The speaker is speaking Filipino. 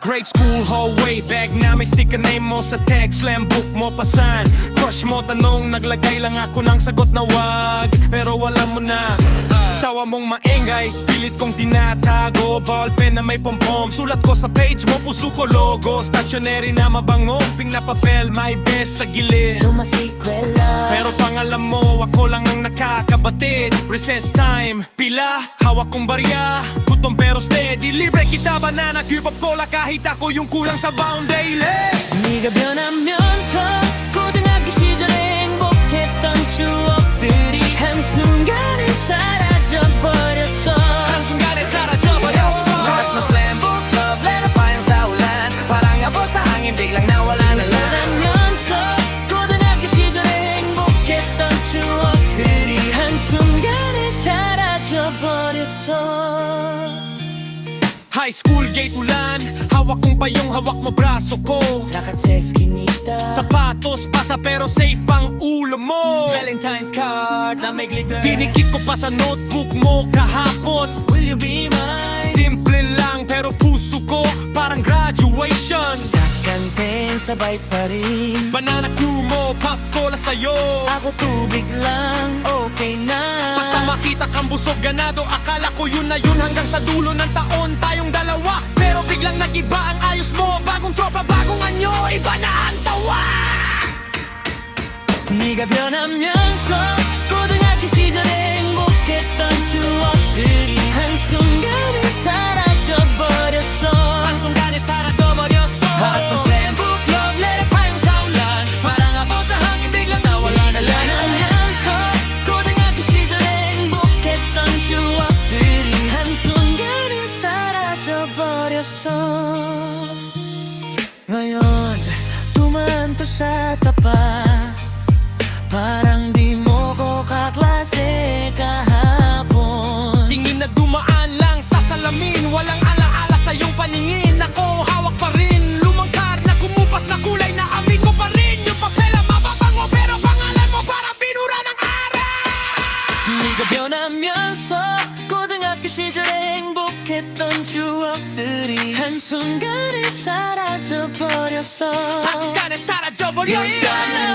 Grade school hallway, bag na may sticker name mo sa text, slam book mo pasan. Crush mo tanong, naglagay lang ako ng sagot na wag, pero wala mo na. Tawa mong maingay, pilit kong tinatago. Ballpen na may pompom, sulat ko sa page mo, puso ko logo. Stationery na mabango, pink na papel, my best sa gilid. Lumasikwela, pero pangalam mo, ako lang ang nakakabatid. Recess time, pila, hawak kong barya. Gutom pero steady, libre kita banana, Q-pop cola. Kahit ako yung kulang sa bound daily. 네가 변하면서 고등학교 시절에 행복했던 추억들이 한순간에 사라져버렸어. 한순간에 사라져버렸어. Lahat ng slam book, love letter pa yung sa ulan. Parang abo sa hangin, biglang nawala na lang. 변하면서 고등학교 시절에 행복했던 추억들이 한순간에 사라져버렸어. High school gate ulan, hawak kong pa yung hawak mo braso ko. Lakad sa eskinita, Sapatos pasa pero safe ang ulo mo. Valentine's card na may glitter. Dinikit ko pa sa notebook mo kahapon. Will you be mine? Simple lang pero puso ko parang graduation. Sa kantin sabay pa rin. Banana crew mo, pop cola sa'yo. Ako tubig lang, okay na. Basta makita kang busog ganado, akala ko yun na yun. Hanggang sa dulo ng taon tayong dalawa, pero biglang nag-iba ang ayos mo. Bagong tropa, bagong anyo, iba na ang tawa. 네가 변하면서 고등학교 시절에 행복했던 추억들이 한순간에 사라져버렸어. 한순간에 사라져버렸어. Hawak ng slam book, love letter pa yung sa ulan. parang abo sa hangin, biglang nawala na lang. 변하면서 고등학교 시절에 행복했던 추억들이 한순간에 사라져버렸어. ngayon dumaan to sa tapat, parang di mo ko kaklase kahapon. Tingin na dumaan lang sa salamin, walang alaala sa iyong paningin. Ako hawak pa rin, lumang car na kumupas na kulay na amigo pa rin. Yung papel ang mababango pero pangalan mo parang binura ng araw. 네가 변하면서 고등학교 시절에 행복했던 추억들이 한순간에 사라져버렸어. 한간에 사라져버렸어. You're gone